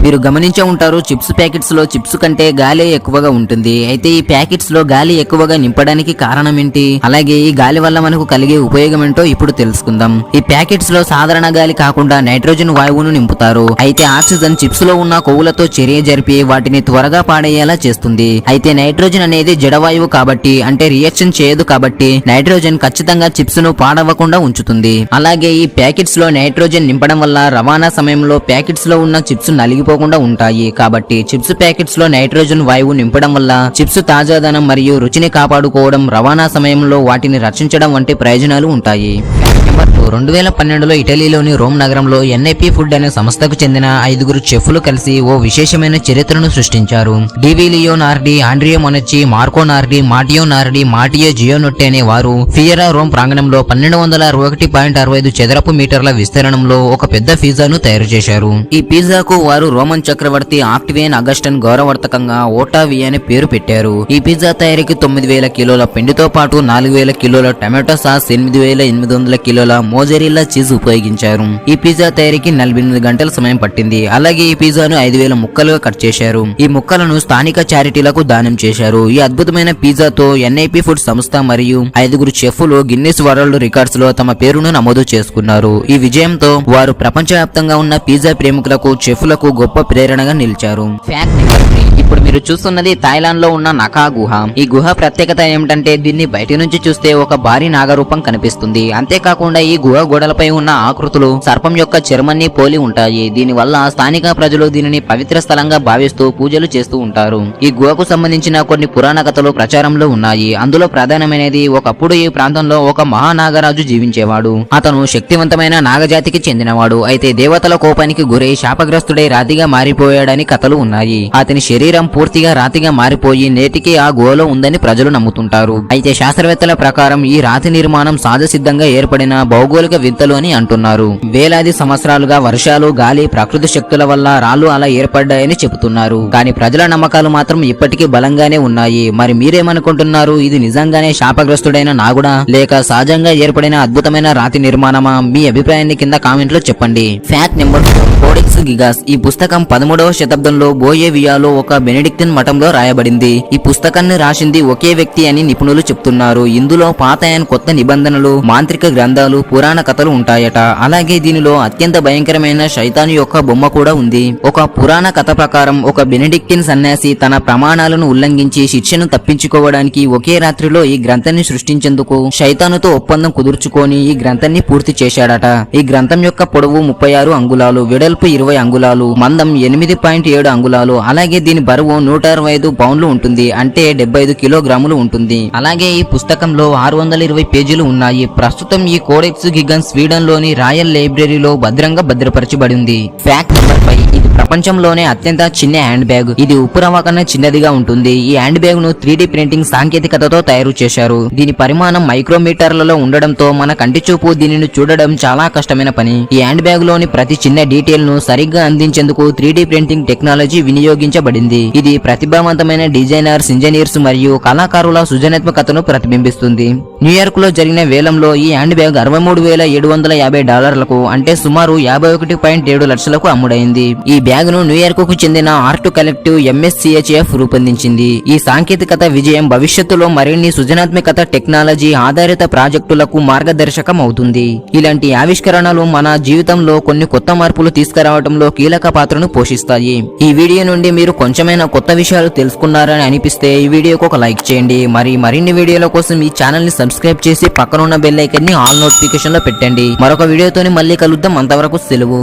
మీరు గమనించే ఉంటారు, చిప్స్ ప్యాకెట్స్ లో చిప్స్ కంటే గాలి ఎక్కువగా ఉంటుంది. అయితే ఈ ప్యాకెట్స్ లో గాలి ఎక్కువగా నింపడానికి కారణం ఏంటి, అలాగే ఈ గాలి వల్ల మనకు కలిగే ఉపయోగం ఏంటో ఇప్పుడు తెలుసుకుందాం. ఈ ప్యాకెట్స్ లో సాధారణ గాలి కాకుండా నైట్రోజన్ వాయువును నింపుతారు. అయితే ఆక్సిజన్ చిప్స్ లో ఉన్న కొవ్వులతో చర్య జరిపి వాటిని త్వరగా పాడేయేలా చేస్తుంది. అయితే నైట్రోజన్ అనేది జడవాయువు కాబట్టి, అంటే రియాక్షన్ చేయదు కాబట్టి నైట్రోజన్ ఖచ్చితంగా చిప్స్ ను పాడవకుండా ఉంచుతుంది. అలాగే ఈ ప్యాకెట్స్ లో నైట్రోజన్ నింపడం వల్ల రవాణా సమయంలో ప్యాకెట్స్ లో ఉన్న చిప్స్ నలిగిపోకుండా ఉంటాయి. కాబట్టి చిప్స్ ప్యాకెట్స్ లో నైట్రోజన్ వాయువు నింపడం వల్ల చిప్స్ తాజాదనం మరియు రుచిని కాపాడుకోవడం, రవాణా సమయంలో వాటిని రక్షించడం వంటి ప్రయోజనాలు ఉంటాయి. 2012లో ఇటలీలోని రోమ్ నగరంలో ఎన్ఐపి ఫుడ్ అనే సంస్థకు చెందిన 5గురు చెఫ్లు కలిసి ఓ విశేషమైన చరిత్రను సృష్టించారు. డివి లియోనార్డి, ఆండ్రియో మొనచ్చి, మార్కో నార్డి, మాటియో నార్డి, మాటియో జియోనొట్టి అనే వారు ఫియరా రోమ్ ప్రాంగణంలో 1261.65 చదరపు మీటర్ల విస్తీర్ణంలో ఒక పెద్ద పిజ్జాను తయారు చేశారు. ఈ పిజ్జాకు వారు రోమన్ చక్రవర్తి ఆక్టివియన్ అగస్టన్ గౌరవార్థకంగా ఓటావి అనే పేరు పెట్టారు. ఈ పిజ్జా తయారీకి 9000 కిలోల పిండితో పాటు 4000 కిలోల టమాటో సాస్, 8800 కిలోల మోజరెల్లా చీజ్ ఉపయోగించారు. ఈ పిజ్జా తయారీకి 48 గంటల సమయం పట్టింది. అలాగే ఈ పిజ్జాను 5000 ముక్కలుగా కట్ చేశారు. ఈ ముక్కలను స్థానిక చారిటీలకు దానం చేశారు. ఈ అద్భుతమైన పిజ్జాతో ఎన్ఐపి ఫుడ్ సంస్థ మరియు 5గురు చెఫ్లు గిన్నిస్ వరల్డ్ రికార్డ్స్ లో తమ పేరును నమోదు చేసుకున్నారు. ఈ విజయంతో వారు ప్రపంచవ్యాప్తంగా ఉన్న పిజ్జా ప్రేమికులకు, చెఫ్లకు గొప్ప ప్రేరణగా నిలిచారు. Fact number 3. ఇప్పుడు మీరు చూస్తున్నది థాయిలాండ్ లో ఉన్న నకా గుహ. ఈ గుహ ప్రత్యేకత ఏమిటంటే దీన్ని బయట నుంచి చూస్తే ఒక భారీ నాగరూపం కనిపిస్తుంది. అంతేకాకుండా ఈ గుహ గోడలపై ఉన్న ఆకృతులు సర్పం యొక్క చర్మాన్ని పోలి ఉంటాయి. దీనివల్ల స్థానిక ప్రజలు దీనిని పవిత్ర స్థలంగా భావిస్తూ పూజలు చేస్తూ ఉంటారు. ఈ గుహకు సంబంధించిన కొన్ని పురాణ కథలు ప్రచారంలో ఉన్నాయి. అందులో ప్రధానమైనది, ఒకప్పుడు ఈ ప్రాంతంలో ఒక మహానాగరాజు జీవించేవాడు. అతను శక్తివంతమైన నాగజాతికి చెందినవాడు. అయితే దేవతల కోపానికి గురై శాపగ్రస్తుడై రాతిగా మారిపోయాడని కథలు ఉన్నాయి. అతని శరీరం పూర్తిగా రాతిగా మారిపోయి నేటికి ఆ గుహలో ఉందని ప్రజలు నమ్ముతుంటారు. అయితే శాస్త్రవేత్తల ప్రకారం ఈ రాతి నిర్మాణం సహజసిద్ధంగా ఏర్పడిన భౌగోళిక వింతలు అని అంటున్నారు. వేలాది సంవత్సరాలుగా వర్షాలు, గాలి, ప్రకృతి శక్తుల వల్ల రాళ్లు అలా ఏర్పడ్డాయని చెబుతున్నారు. కానీ ప్రజల నమ్మకాలు మాత్రం ఇప్పటికీ బలంగానే ఉన్నాయి. మరి మీరేమనుకుంటున్నారు? ఇది నిజంగానే శాపగ్రస్తుడైన నాగుడా, లేక సహజంగా ఏర్పడిన అద్భుతమైన రాతి నిర్మాణమా? మీ అభిప్రాయాన్ని కింద కామెంట్ లో చెప్పండి. Fact number 4. Codex Gigas. ఈ పుస్తకం 13వ శతాబ్దంలో బోయేవియాలో ఒక బెనెడిక్టిన్ మఠంలో రాయబడింది. ఈ పుస్తకాన్ని రాసింది ఒకే వ్యక్తి అని నిపుణులు చెప్తున్నారు. ఇందులో పాత అండ్ కొత్త నిబంధనలు, మాంత్రిక గ్రంథాలు, పురాణ కథలు ఉంటాయట. అలాగే దీనిలో అత్యంత భయంకరమైన శైతాను యొక్క బొమ్మ కూడా ఉంది. ఒక పురాణ కథ ప్రకారం ఒక బెనెడిక్టిన్ సన్యాసి తన ప్రమాణాలను ఉల్లంఘించి శిక్షను తప్పించుకోవడానికి ఒకే రాత్రిలో ఈ గ్రంథాన్ని సృష్టించేందుకు శైతానుతో ఒప్పందం కుదుర్చుకొని ఈ గ్రంథాన్ని పూర్తి చేశాడట. ఈ గ్రంథం యొక్క పొడవు 36 అంగుళాలు, వెడల్పు 20 అంగుళాలు, మందం 8.7 అంగుళాలు. అలాగే దీని బరువు 165 పౌండ్లు ఉంటుంది. అంటే 75 కిలోగ్రాములు ఉంటుంది. అలాగే ఈ పుస్తకంలో 620 పేజీలు ఉన్నాయి. ప్రస్తుతం ఈ కోడెక్స్ గిగాస్ స్వీడన్ లోని రాయల్ లైబ్రరీలో భద్రంగా భద్రపరచబడింది. Fact number 5. ఇది ప్రపంచంలోనే అత్యంత చిన్న హ్యాండ్ బ్యాగ్. ఇది ఉప్పు రవ్వ కన్నా చిన్నదిగా ఉంటుంది. ఈ హ్యాండ్ బ్యాగ్ ను 3D ప్రింటింగ్ సాంకేతికతతో తయారు చేశారు. దీని పరిమాణం మైక్రోమీటర్లలో ఉండడంతో మన కంటి చూపు దీనిని చూడడం చాలా కష్టమైన పని. ఈ హ్యాండ్ బ్యాగ్ లోని ప్రతి చిన్న డీటెయిల్ ను సరిగ్గా అందించేందుకు 3D ప్రింటింగ్ టెక్నాలజీ వినియోగించబడింది. ఇది ప్రతిభావంతమైన డిజైనర్స్, ఇంజనీర్స్ మరియు కళాకారుల సృజనాత్మకతను ప్రతిబింబిస్తుంది. న్యూయార్క్ లో జరిగిన వేలంలో ఈ హ్యాండ్ బ్యాగ్ $63,750 అంటే సుమారు 51.7 లక్షలకు అమ్ముడైంది. ఈ బ్యాగ్ ను న్యూయార్క్ కు చెందిన ఆర్ట్ కలెక్టివ్ MSCHF రూపొందించింది. ఈ సాంకేతికత విజయం భవిష్యత్తులో మరిన్ని సృజనాత్మకత, టెక్నాలజీ ఆధారిత ప్రాజెక్టులకు మార్గదర్శకం అవుతుంది. ఇలాంటి ఆవిష్కరణలు మన జీవితంలో కొన్ని కొత్త మార్పులు తీసుకురావడంలో కీలక పాత్రను పోషిస్తాయి. ఈ వీడియో నుండి మీరు కొంచెమైనా కొత్త విషయాలు తెలుసుకున్నారని అనిపిస్తే ఈ వీడియోకి ఒక లైక్ చేయండి. మరిన్ని వీడియోల కోసం ఈ ఛానల్ ని సబ్స్క్రైబ్ చేసి పక్కన ఉన్న బెల్ ఐకాన్ ని ఆల్ నోటిఫికేషన్ లో పెట్టండి. మరొక వీడియోతోని మళ్ళీ కలుద్దాం. అంతవరకు సెలవు.